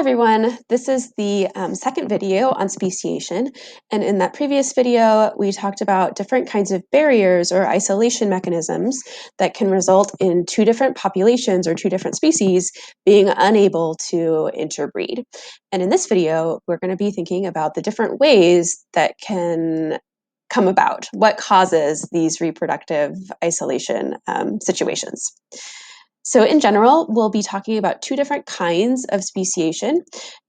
everyone, this is the second video on speciation, and in that previous video we talked about different kinds of barriers or isolation mechanisms that can result in two different populations or two different species being unable to interbreed. And in this video we're going to be thinking about the different ways that can come about, what causes these reproductive isolation situations. So in general, we'll be talking about two different kinds of speciation,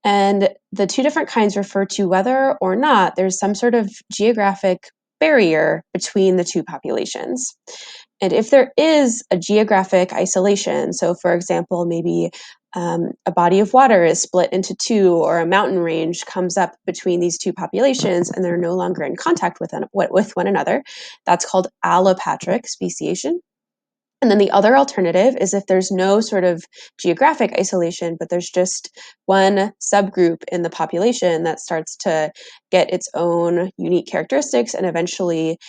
and the two different kinds refer to whether or not there's some sort of geographic barrier between the two populations. And if there is a geographic isolation, so for example, maybe a body of water is split into two, or a mountain range comes up between these two populations and they're no longer in contact with one another, that's called allopatric speciation. And then the other alternative is if there's no sort of geographic isolation, but there's just one subgroup in the population that starts to get its own unique characteristics and eventually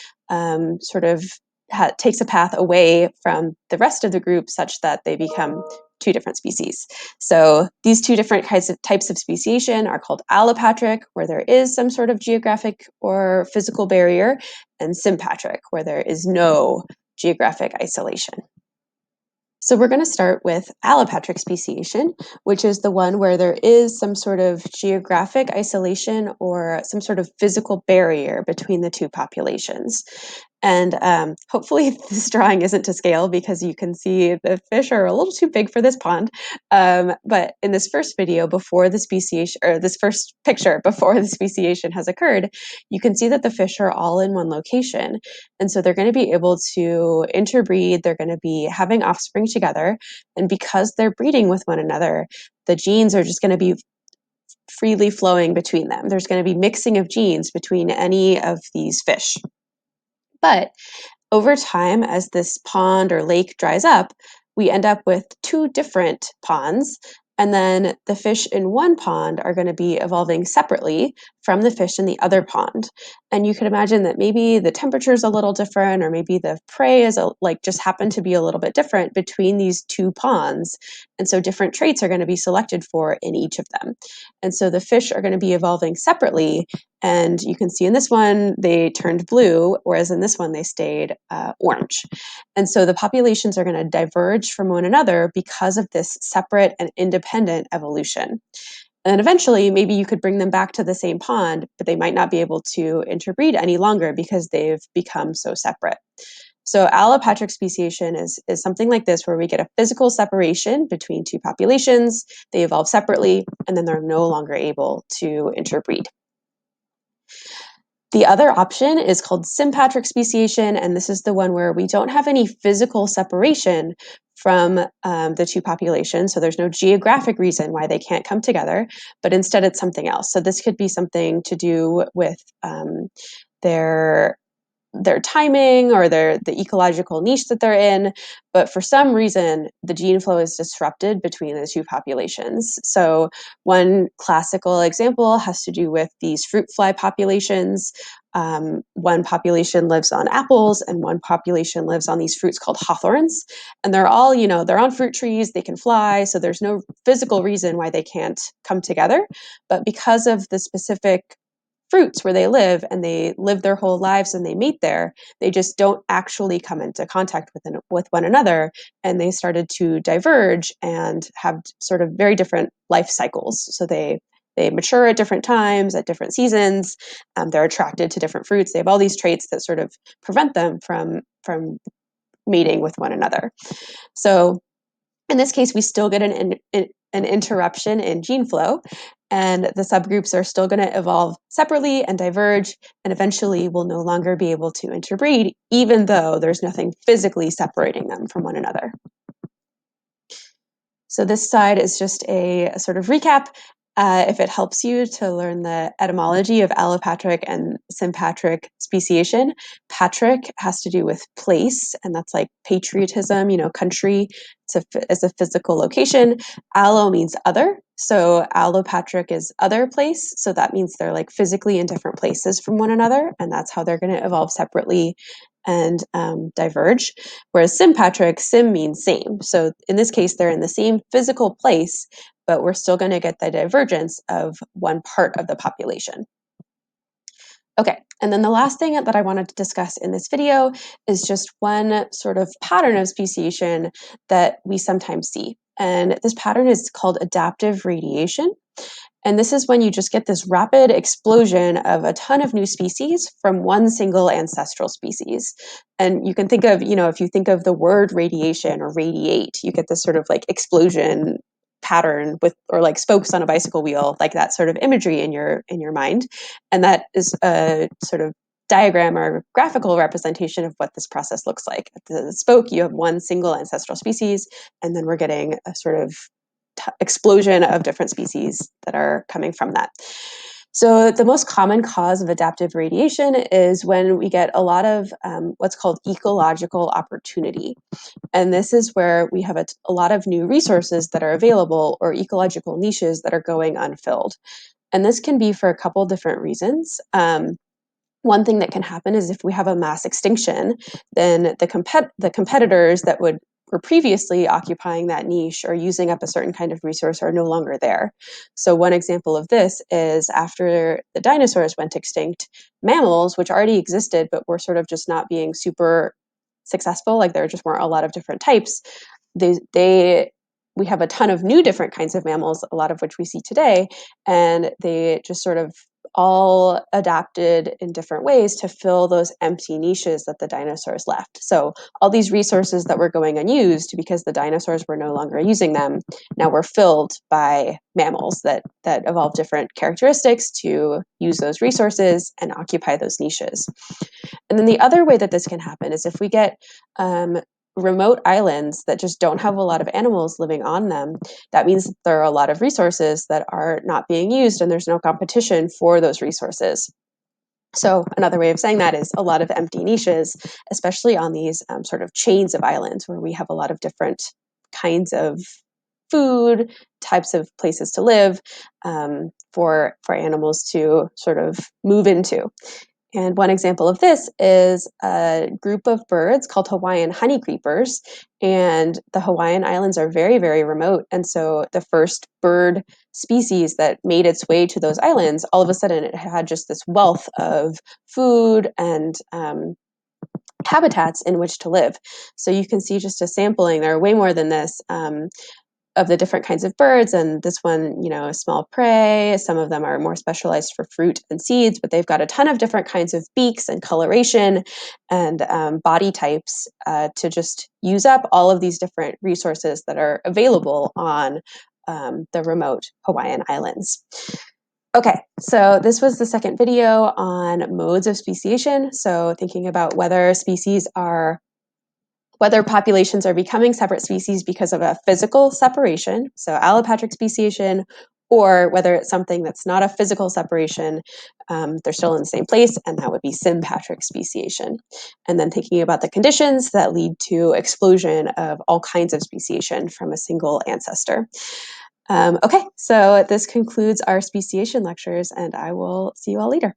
takes a path away from the rest of the group such that they become two different species. So these two different types of speciation are called allopatric, where there is some sort of geographic or physical barrier, and sympatric, where there is no geographic isolation. So we're going to start with allopatric speciation, which is the one where there is some sort of geographic isolation or some sort of physical barrier between the two populations. And hopefully this drawing isn't to scale because you can see the fish are a little too big for this pond. But in this first video before the speciation, or this first picture before the speciation has occurred, you can see that the fish are all in one location. And so they're going to be able to interbreed, they're going to be having offspring together. And because they're breeding with one another, the genes are just going to be freely flowing between them. There's going to be mixing of genes between any of these fish. But over time, as this pond or lake dries up, we end up with two different ponds, and then the fish in one pond are going to be evolving separately from the fish in the other pond. And you can imagine that maybe the temperature is a little different, or maybe the prey is just happen to be a little bit different between these two ponds. And so different traits are going to be selected for in each of them. And so the fish are going to be evolving separately. And you can see in this one, they turned blue, whereas in this one, they stayed orange. And so the populations are going to diverge from one another because of this separate and independent evolution. And then eventually, maybe you could bring them back to the same pond, but they might not be able to interbreed any longer because they've become so separate. So allopatric speciation is something like this, where we get a physical separation between two populations, they evolve separately, and then they're no longer able to interbreed. The other option is called sympatric speciation, and this is the one where we don't have any physical separation from the two populations, so there's no geographic reason why they can't come together, but instead it's something else. So this could be something to do with their timing or the ecological niche that they're in, but for some reason the gene flow is disrupted between the two populations. So one classical example has to do with these fruit fly populations. One population lives on apples and one population lives on these fruits called hawthorns, and they're all, they're on fruit trees, they can fly, so there's no physical reason why they can't come together, but because of the specific fruits where they live, and they live their whole lives and they mate there, they just don't actually come into contact with one another, and they started to diverge and have sort of very different life cycles. So they mature at different times, at different seasons, they're attracted to different fruits, they have all these traits that sort of prevent them from mating with one another. So in this case, we still get an interruption in gene flow, and the subgroups are still going to evolve separately and diverge, and eventually will no longer be able to interbreed, even though there's nothing physically separating them from one another. So this slide is just a sort of recap. If it helps you to learn the etymology of allopatric and sympatric speciation, patric has to do with place, and that's like patriotism, country. It's a physical location. Allo means other, so allopatric is other place, so that means they're like physically in different places from one another, and that's how they're going to evolve separately and diverge. Whereas sympatric, sim means same. So in this case, they're in the same physical place, but we're still going to get the divergence of one part of the population. Okay, and then the last thing that I wanted to discuss in this video is just one sort of pattern of speciation that we sometimes see. And this pattern is called adaptive radiation. And this is when you just get this rapid explosion of a ton of new species from one single ancestral species. And you can think of, if you think of the word radiation or radiate, you get this sort of like explosion pattern with, or like spokes on a bicycle wheel, like that sort of imagery in your mind. And that is a sort of diagram or graphical representation of what this process looks like. At the spoke, you have one single ancestral species, and then we're getting a sort of explosion of different species that are coming from that. So the most common cause of adaptive radiation is when we get a lot of what's called ecological opportunity. And this is where we have a lot of new resources that are available, or ecological niches that are going unfilled. And this can be for a couple different reasons. One thing that can happen is if we have a mass extinction, then the competitors that were previously occupying that niche or using up a certain kind of resource are no longer there. So one example of this is after the dinosaurs went extinct, mammals, which already existed but were sort of just not being super successful, like there just weren't a lot of different types, we have a ton of new different kinds of mammals, a lot of which we see today, and they just sort of all adapted in different ways to fill those empty niches that the dinosaurs left. So all these resources that were going unused because the dinosaurs were no longer using them, now were filled by mammals that evolve different characteristics to use those resources and occupy those niches. And then the other way that this can happen is if we get remote islands that just don't have a lot of animals living on them, that means that there are a lot of resources that are not being used and there's no competition for those resources. So another way of saying that is a lot of empty niches, especially on these sort of chains of islands where we have a lot of different kinds of food, types of places to live, for animals to sort of move into. And one example of this is a group of birds called Hawaiian honeycreepers. And the Hawaiian Islands are very, very remote. And so the first bird species that made its way to those islands, all of a sudden it had just this wealth of food and habitats in which to live. So you can see just a sampling, there are way more than this, of the different kinds of birds. And this one, small prey. Some of them are more specialized for fruit and seeds, but they've got a ton of different kinds of beaks and coloration and body types to just use up all of these different resources that are available on the remote Hawaiian Islands. Okay, so this was the second video on modes of speciation. So thinking about whether populations are becoming separate species because of a physical separation, so allopatric speciation, or whether it's something that's not a physical separation, they're still in the same place, and that would be sympatric speciation. And then thinking about the conditions that lead to explosion of all kinds of speciation from a single ancestor. Okay, so this concludes our speciation lectures, and I will see you all later.